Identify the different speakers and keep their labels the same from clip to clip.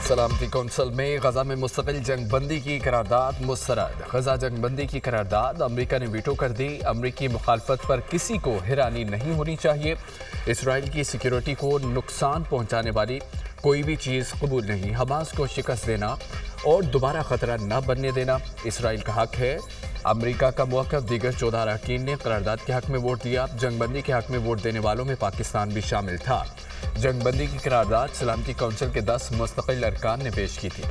Speaker 1: सलामती कौंसिल में गजा में मुस्तकिल जंगबंदी की करारदाद मुस्तरद। गजा जंगबंदी की करारदाद अमरीका ने वीटो कर दी। अमरीकी मुखालफत पर किसी को हैरानी नहीं होनी चाहिए। इसराइल की सिक्योरिटी को नुकसान पहुंचाने वाली कोई भी चीज़ कबूल नहीं। हमास को शिकस्त देना और दोबारा खतरा न बनने देना इसराइल का हक है। अमरीका का मौक़िफ़। दीगर 14 अरकान ने करारदाद के हक में वोट दिया। जंगबंदी के हक में वोट देने वालों में पाकिस्तान भी शामिल था। जंगबंदी की करारदाद सलामती कौंसिल के 10 मुस्तकिल अरकान ने पेश की थी।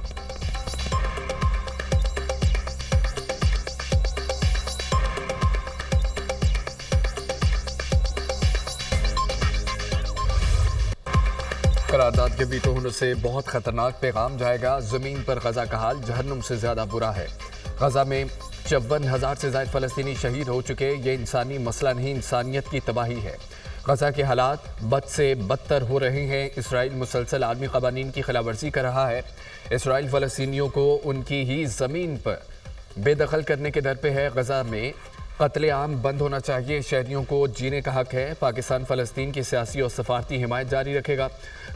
Speaker 1: करारदाद के वीटो होने से बहुत खतरनाक पैगाम जाएगा। जमीन पर गजा का हाल जहन्नुम से ज्यादा बुरा है। गजा में 54,000 से ज्यादा फलस्तीनी शहीद हो चुके। ये इंसानी मसला नहीं, इंसानियत की तबाही है। गजा के हालात बद से बदतर हो रहे हैं। इसराइल मुसलसल आलमी क़वानीन की खिलाफवर्जी कर रहा है। इसराइल फ़लस्तीनियों को उनकी ही ज़मीन पर बेदखल करने के दर पे है। गजा में कत्लेआम बंद होना चाहिए। शहरियों को जीने का हक है। पाकिस्तान फ़लस्तीन की सियासी और सफारती हिमायत जारी रखेगा।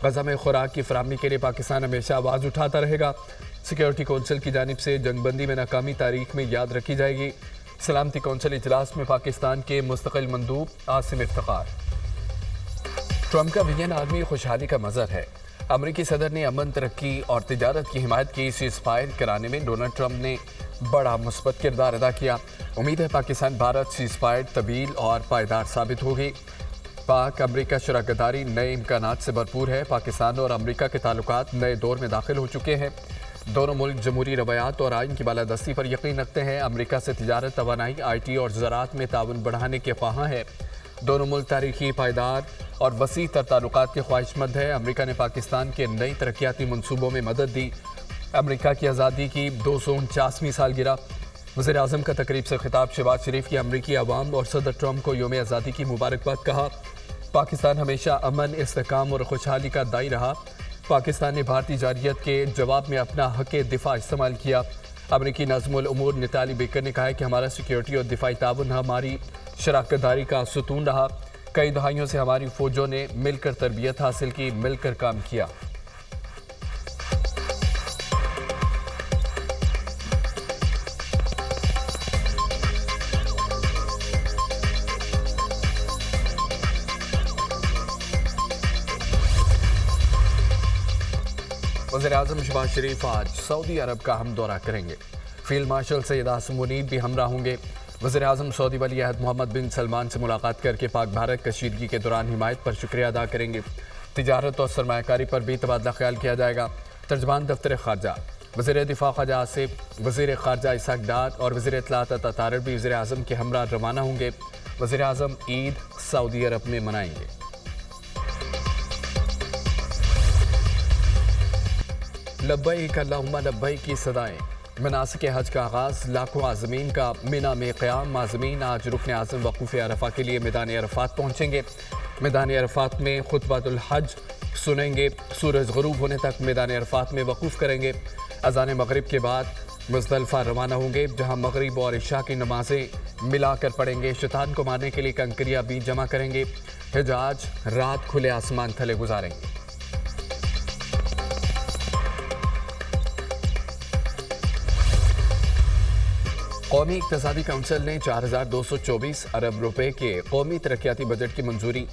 Speaker 1: गजा में खुराक की फराहमी के लिए पाकिस्तान हमेशा आवाज़ उठाता रहेगा। सिक्योरिटी कौंसिल की जानिब से जंगबंदी में नाकामी तारीख में याद रखी जाएगी। सलामती कौंसिल इजलास में पाकिस्तान के मुस्तकिल मंदूब आसिम इफ्तिखार। ट्रंप का विजन आर्मी खुशहाली का मज़हर है। अमरीकी सदर ने अमन, तरक्की और तिजारत की हिमायत की। सीज़फायर कराने में डोनाल्ड ट्रंप ने बड़ा मुस्बत किरदार अदा किया। उम्मीद है पाकिस्तान भारत सीज़फायर तवील और पायदार साबित होगी। पाक अमरीका शराकतदारी नए इम्कानात से भरपूर है। पाकिस्तान और अमरीका के ताल्लुकात नए दौर में दाखिल हो चुके हैं। दोनों मुल्क जमहूरी रवायात और आइन की बालादस्ती पर यकीन रखते हैं। अमरीका से तिजारत, तवानाई, IT और ज़राअत में ताउन बढ़ाने के ख्वाहां हैं। दोनों मुल्क तारीखी, पायदार और वसी तर ताल्लुकात के ख्वाहिशमंद है। अमरीका ने पाकिस्तान के नई तरक्याती मनसूबों में मदद दी। अमरीका की आज़ादी की 249वीं सालगिरह। वज़ीर आज़म का तकरीब से खिताब। शहबाज शरीफ की अमरीकी अवाम और सदर ट्रंप को यौम आज़ादी की मुबारकबाद। कहा, पाकिस्तान हमेशा अमन, इस्तेहकाम और खुशहाली का दाई रहा। पाकिस्तान ने भारतीय जारियत के जवाब में अपना हक़ दिफा इस्तेमाल किया। अमरीकी नाज़िमुल उमूर निताली बेकर ने कहा है कि हमारा सिक्योरिटी और दिफाई ताउन हमारी शराकतदारी का सुतून रहा। कई दहाइयों से हमारी फौजों ने मिलकर तरबियत हासिल की, मिलकर काम किया। वज़ीर आज़म शहबाज शरीफ आज सऊदी अरब का हम दौरा करेंगे। फील्ड मार्शल सैयद आसिम मुनीब भी हमरा होंगे। वज़ीर आज़म सऊदी वली अहद मोहम्मद बिन सलमान से मुलाकात करके पाक भारत कशीदगी के दौरान हिमायत पर शुक्रिया अदा करेंगे। तिजारत और सरमायाकारी पर भी तबादला ख्याल किया जाएगा। तर्जमान दफ्तर ख़ारजा वज़ीर दिफा ख्वाजा आसिफ, वज़ीर ख़ारजा इसहाक डार और वज़ीर इत्तलात अता तारिक भी वज़ीर आज़म के हमरा रवाना होंगे। वज़ीर आज़म ईद सऊदी अरब में मनाएंगे। लब्बैक अल्लाहुम्मा लब्बैक की सदाएं। मनासिक हज का आगाज़। लाखों आज़मीन का मिना में क़याम। आज़मीन आज रुकन आज़म वक़ूफ़ अरफ़ा के लिए मैदान अरफ़ात पहुँचेंगे। मैदान अरफ़ात में खुतबातुल हज सुनेंगे। सूरज ग़ुरूब होने तक मैदान अरफ़ात में वक़ूफ़ करेंगे। अज़ान मग़रिब के बाद मुज़दलिफ़ा रवाना होंगे, जहाँ मग़रिब और इशा की नमाज़ें मिलाकर पढ़ेंगे। शैतान को मारने के लिए कंकरियाँ भी जमा करेंगे। हिजाज रात खुले आसमान थले गुजारेंगे। कौमी इक़्तिसादी काउंसिल ने 4,224 अरब रुपए के कौमी तरक्याती बजट की मंजूरी।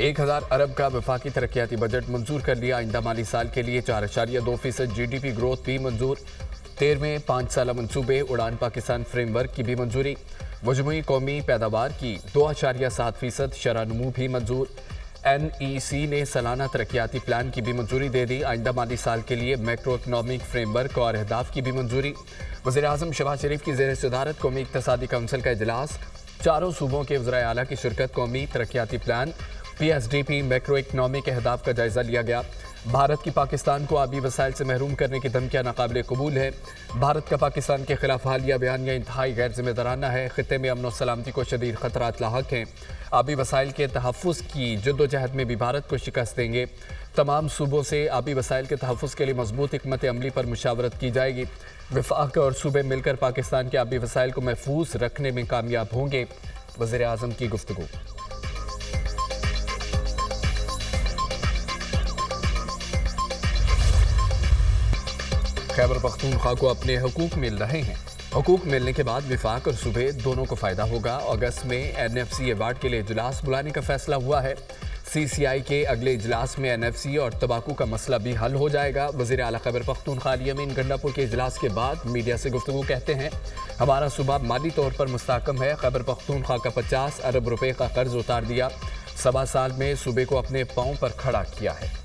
Speaker 1: 1,000 अरब का वफाकी तरक्याती बजट मंजूर कर लिया। आइंदा माली साल के लिए 4.2% GDP ग्रोथ भी मंजूर। 13वें 5 साला मनसूबे उड़ान पाकिस्तान फ्रेमवर्क की भी मंजूरी। मजमूई कौमी पैदावार की 2.7% शरह नमू भी मंजूर। NEC ने सालाना तरक्याती प्लान की भी मंजूरी दे दी। आइंदा माली साल के लिए मैक्रो इकनॉमिक फ्रेमवर्क और अहदाफ की भी मंजूरी। वज़ीर आज़म शहबाज शरीफ की ज़ेर सदारत कौमी इक़्तिसादी काउंसिल का इजलास। चारों सूबों के वज़राए आला की शिरकत। कौमी तरक्याती प्लान, PSDP, मैक्रो इकनॉमिक अहदाफ का जायज़ा लिया गया। भारत की पाकिस्तान को आबी वसाइल से महरूम करने की धमकियाँ नाकाबिल कबूल है। भारत का पाकिस्तान के खिलाफ हालिया बयानिया इंतहाई गैर जिम्मेदाराना है। खित्ते में अमन और सलामती को शदीद खतरात लाहक हैं। आबी वसाइल के तहफ़्फ़ुज़ की जद्दोजहद में भी भारत को शिकस्त देंगे। तमाम सूबों से आबी वसाइल के तहफ़्फ़ुज़ के लिए मजबूत हिकमत अमली पर मुशावरत की जाएगी। वफाक और सूबे मिलकर पाकिस्तान के आबी वसाइल को महफूज रखने में कामयाब होंगे। वज़ीर आज़म की गुफ्तगू। खैबर पख्तूनख्वा को अपने हुकूक मिल रहे हैं। हुकूक मिलने के बाद विफाक और सूबे दोनों को फायदा होगा। अगस्त में NFC अवार्ड के लिए इजलास बुलाने का फैसला हुआ है। CCI के अगले इजलास में NFC और तंबाकू का मसला भी हल हो जाएगा। वज़ीर आला खैबर पख्तूनख्वा अली अमीन गंडापुर के इजलास के बाद मीडिया से गुफ्तगू कहते हैं, हमारा सूबा माली तौर पर मुस्तहकम है। खैबर पख्तूनख्वा का 50 अरब रुपए का कर्ज उतार दिया। 1.25 साल में सूबे को अपने पांव पर खड़ा किया है।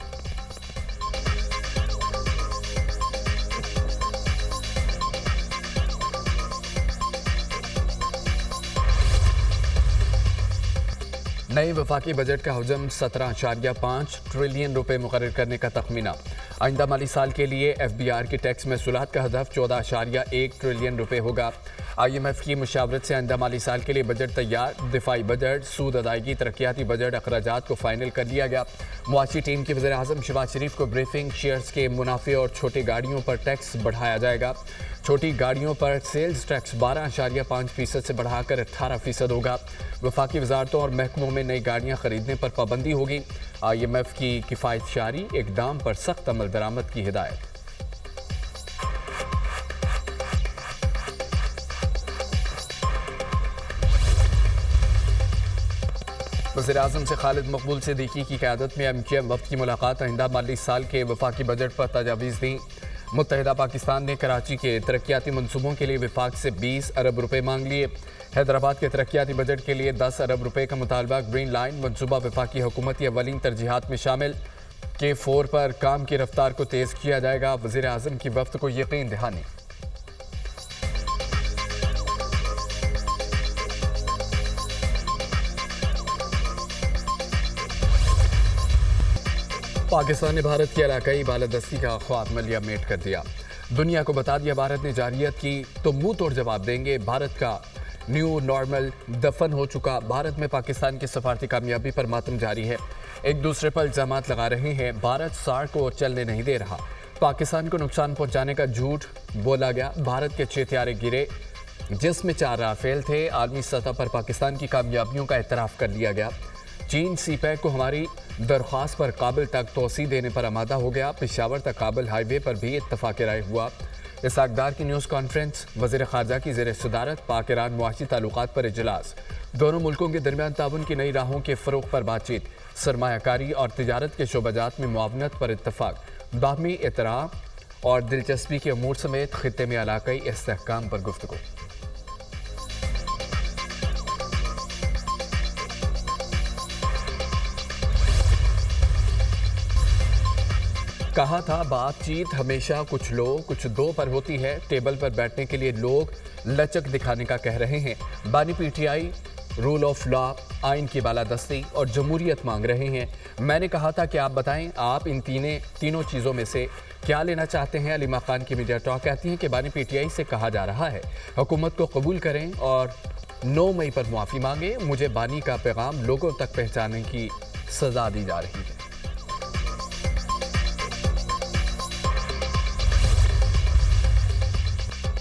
Speaker 1: नए वफाकी बजट का हजम 17.5 ट्रिलियन रुपए मुकर्रर करने का तखमीना। आइंदा माली साल के लिए FBR की टैक्स महसूलात का हदफ 14.1 ट्रिलियन रुपए होगा। IMF की मुशावरत से आइंदा माली साल के लिए बजट तैयार। दिफाई बजट, सूद अदायगी, तरक्याती बजट अखराजात को फाइनल कर लिया गया। मुआशी टीम के वज़ीर आज़म शहबाज शरीफ को ब्रीफिंग। शेयर्स के मुनाफे और छोटी गाड़ियों पर टैक्स बढ़ाया जाएगा। छोटी गाड़ियों पर सेल्स टैक्स 12.5% से बढ़ाकर 18% होगा। वफाकी वजारतों और महकमों में नई गाड़ियां खरीदने पर पाबंदी होगी। IMF की किफ़ायत शारी इक़दाम पर सख्त अमल दरामद की हिदायत। वज़ीर-ए-आज़म से खालिद मकबूल सिद्दीकी की क़यादत में MQM वफ़द की मुलाकात। आइंदा माली साल के वफाकी बजट पर तजावीज़ दी। मुत्तहिदा पाकिस्तान ने कराची के तरक्याती मनसूबों के लिए विफाक से 20 अरब रुपए मांग लिए। हैदराबाद के तरक्याती बजट के लिए 10 अरब रुपए का मुतालबा। ग्रीन लाइन मनसूबा वफाकी हुकूमत की अवलीन तरजीहात में शामिल। K4 पर काम की रफ्तार को तेज़ किया जाएगा। वज़ीर-ए-आज़म की वफ़द को यकीन दहानी। पाकिस्तान ने भारत की इलाकाई बालादस्ती का ख्वाब मलिया मेट कर दिया। दुनिया को बता दिया भारत ने जारियत की तो मुंह तोड़ जवाब देंगे। भारत का न्यू नॉर्मल दफन हो चुका। भारत में पाकिस्तान की सफारती कामयाबी पर मातम जारी है। एक दूसरे पर इल्जामात लगा रहे हैं। भारत सार्क को चलने नहीं दे रहा। पाकिस्तान को नुकसान पहुंचाने का झूठ बोला गया। भारत के 6 हथियारे गिरे जिसमें 4 राफेल थे। आलमी सतह पर पाकिस्तान की कामयाबियों का एतराफ़ कर लिया गया। चीन CPEC को हमारी दरख्वास्त पर काबिल तक तोसी देने पर आमादा हो गया। पेशावर तक काबिल हाईवे पर भी इत्तफाक राय हुआ। इसाकदार की न्यूज़ कॉन्फ्रेंस। वज़ीर ख़ारजा की ज़ेर सदारत पाक ईरान मुआशी ताल्लुकात पर इजलास। दोनों मुल्कों के दरमियान ताउन की नई राहों के फ़रोग़ पर बातचीत। सरमायाकारी और तिजारत के शोबाजात में मुआवनत पर इत्तफाक। बाहमी एहतराम और दिलचस्पी के अमूर समेत ख़ित्ते में इलाक़ाई इस्तेहकाम पर गुफ्तगू। कहा था बातचीत हमेशा कुछ लोग कुछ दो पर होती है। टेबल पर बैठने के लिए लोग लचक दिखाने का कह रहे हैं। बानी PTI रूल ऑफ लॉ, आइन की बालादस्ती और जमहूरियत मांग रहे हैं। मैंने कहा था कि आप बताएं आप इन तीनों चीज़ों में से क्या लेना चाहते हैं। अलीमा खान की मीडिया टॉक कहती हैं कि बानी PTI से कहा जा रहा है हुकूमत को कबूल करें और 9 मई पर मुआफ़ी मांगे। मुझे बानी का पैगाम लोगों तक पहुँचाने की सज़ा दी जा रही है।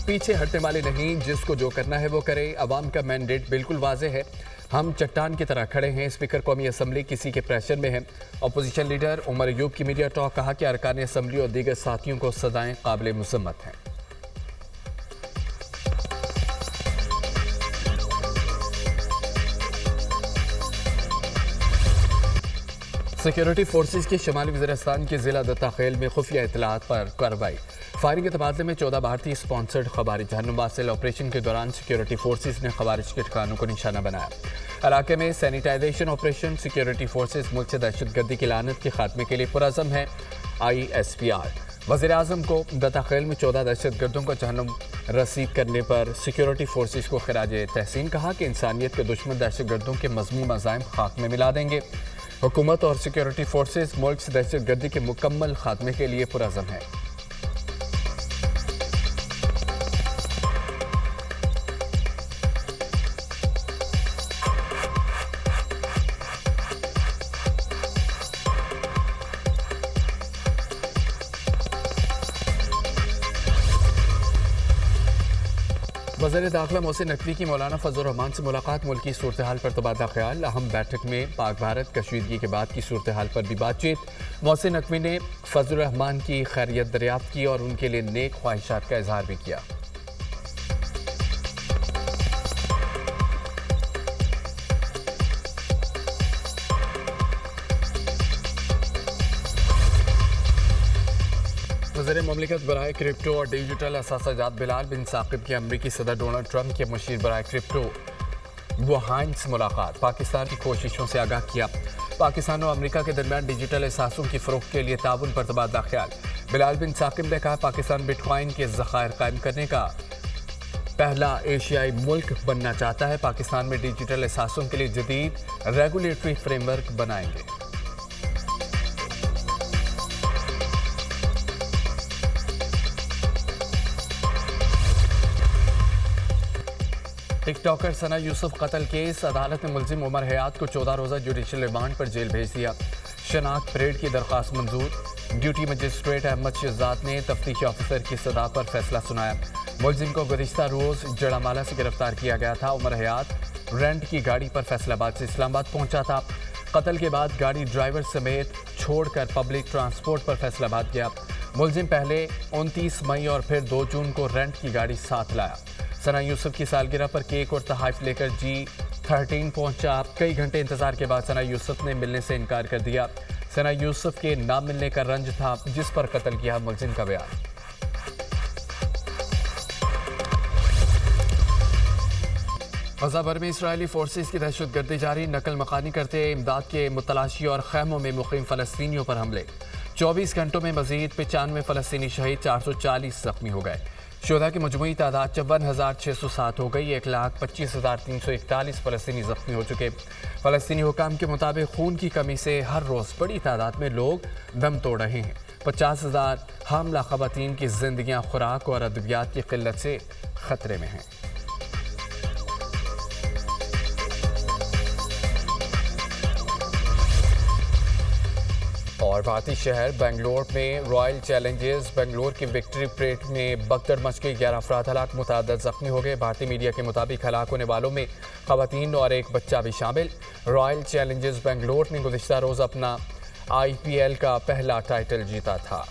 Speaker 1: पीछे हटने वाले नहीं, जिसको जो करना है वो करे। अवाम का मैंडेट बिल्कुल वाज़ेह है। हम चट्टान की तरह खड़े हैं। स्पीकर कौमी असम्बली किसी के प्रेशर में है। अपोजिशन लीडर उमर अयूब की मीडिया टॉक। कहा कि अरकान असम्बली और दीगर साथियों को सजाएं काबिल मुसम्मत हैं। सिक्योरिटी फोर्सेज के शमाली वज़ीरिस्तान के ज़िला दत्ताखेल में खुफिया इतलात पर कार्रवाई। फायरिंग के तबादले में 14 भारतीय स्पॉन्सर्ड खवारिज। जहन्नुम सेल ऑपरेशन के दौरान सिक्योरिटी फोर्सेज ने खवारिज के ठिकानों को निशाना बनाया। इलाके में सैनिटाइजेशन ऑपरेशन। सिक्योरिटी फोर्सेज मुल्क से दहशतगर्दी की लानत के खात्मे के लिए पुरअज़म है। ISPR। वज़ीर-ए-आज़म को दत्ताखेल में 14 दहशतगर्दों को जहन्नुम रसीद करने पर सिक्योरिटी फोर्सेज को खिराज तहसीन। कहा कि इंसानियत के दुश्मन दहशतगर्दों के मज़मूम अज़ाइम खाक में मिला देंगे। हुकूमत और सिक्योरिटी फोर्सेज मुल्क से दहशतगर्दी के मुकम्मल खात्मे के लिए पुरअज़म है। वज़ीर दाखिला मोहसिन नकवी की मौलाना फजल रहमान से मुलाकात, मुल्क की सूरत हाल पर तबादला ख्याल। अहम बैठक में पाक भारत कशीदगी के बाद की सूरत हाल पर भी बातचीत। मोहसिन नकवी ने फजल रहमान की खैरियत दरियाफ्त की और उनके लिए नेक ख्वाहिशात का इजहार भी किया। वज़ीर ममलिकत बराए क्रिप्टो और डिजिटल असासाजात बिलाल बिन साकिब की अमरीकी सदर डोनाल्ड ट्रंप के मशीर बराए क्रिप्टो वुहान से मुलाकात, पाकिस्तान की कोशिशों से आगाह किया। पाकिस्तान और अमरीका के दरमियान डिजिटल एहसासों की फ़रोग़ के लिए ताउन पर तबादला ख्याल। बिलाल बिन साकिब ने कहा, पाकिस्तान बिटकॉइन के ज़खायर कायम करने का पहला एशियाई मुल्क बनना चाहता है। पाकिस्तान में डिजिटल एहसासों के लिए जदीद रेगुलेटरी फ्रेमवर्क बनाएंगे। टिकटॉकर सना यूसुफ कत्ल केस, अदालत ने मुलजिम उमर हयात को 14 रोज़ा जुडिशल रिमांड पर जेल भेज दिया। शनाख्त परेड की दरख्वास्त मंजूर। ड्यूटी मजिस्ट्रेट अहमद शहजाद ने तफ्तीशी ऑफिसर की सदा पर फैसला सुनाया। मुलजिम को गुज़िश्ता रोज़ जड़ामाला से गिरफ्तार किया गया था। उमर हयात रेंट की गाड़ी पर फैसलाबाद से इस्लामाबाद पहुंचा था। कत्ल के बाद गाड़ी ड्राइवर समेत छोड़कर पब्लिक ट्रांसपोर्ट पर फैसलाबाद गया। मुलजिम पहले 29 मई और फिर 2 जून को रेंट की गाड़ी साथ लाया। सना यूसुफ की सालगिरह पर केक और तोहफे लेकर G13 पहुंचा। कई घंटे इंतजार के बाद सना यूसुफ ने मिलने से इनकार कर दिया। सना यूसुफ के ना मिलने का रंज था, जिस पर कत्ल किया मुलजिम का बयान। गज़ा भर में इसराइली फोर्सेस की दहशतगर्दी जारी, नकल मकानी करते इमदाद के मुतलाशी और खैमों में मुकीम फ़लस्तीनियों पर हमले। 24 घंटों में मजीद 95 फ़लस्तीनी शहीद, 440 जख्मी हो गए। शोधा की मजमूई तादाद 54,607 हो गई। 1,25,341 फ़लस्तीनी जख्मी हो चुके। फ़लस्तीनी हुकाम के मुताबिक खून की कमी से हर रोज़ बड़ी तादाद में लोग दम तोड़ रहे हैं। 50,000 हामला ख़वातीन की जिंदगियां खुराक और अद्वियात की किल्लत से खतरे में हैं। और भारतीय शहर बेंगलोर में रॉयल चैलेंजर्स बेंगलोर की विक्ट्री परेड में भगदड़ मच गई। 11 अफराद हलाक, मुतअद्दिद जख्मी हो गए। भारतीय मीडिया के मुताबिक हलाक होने वालों में खवातीन और एक बच्चा भी शामिल। रॉयल चैलेंजर्स बेंगलोर ने गुज़िश्ता रोज़ अपना IPL का पहला टाइटल जीता था।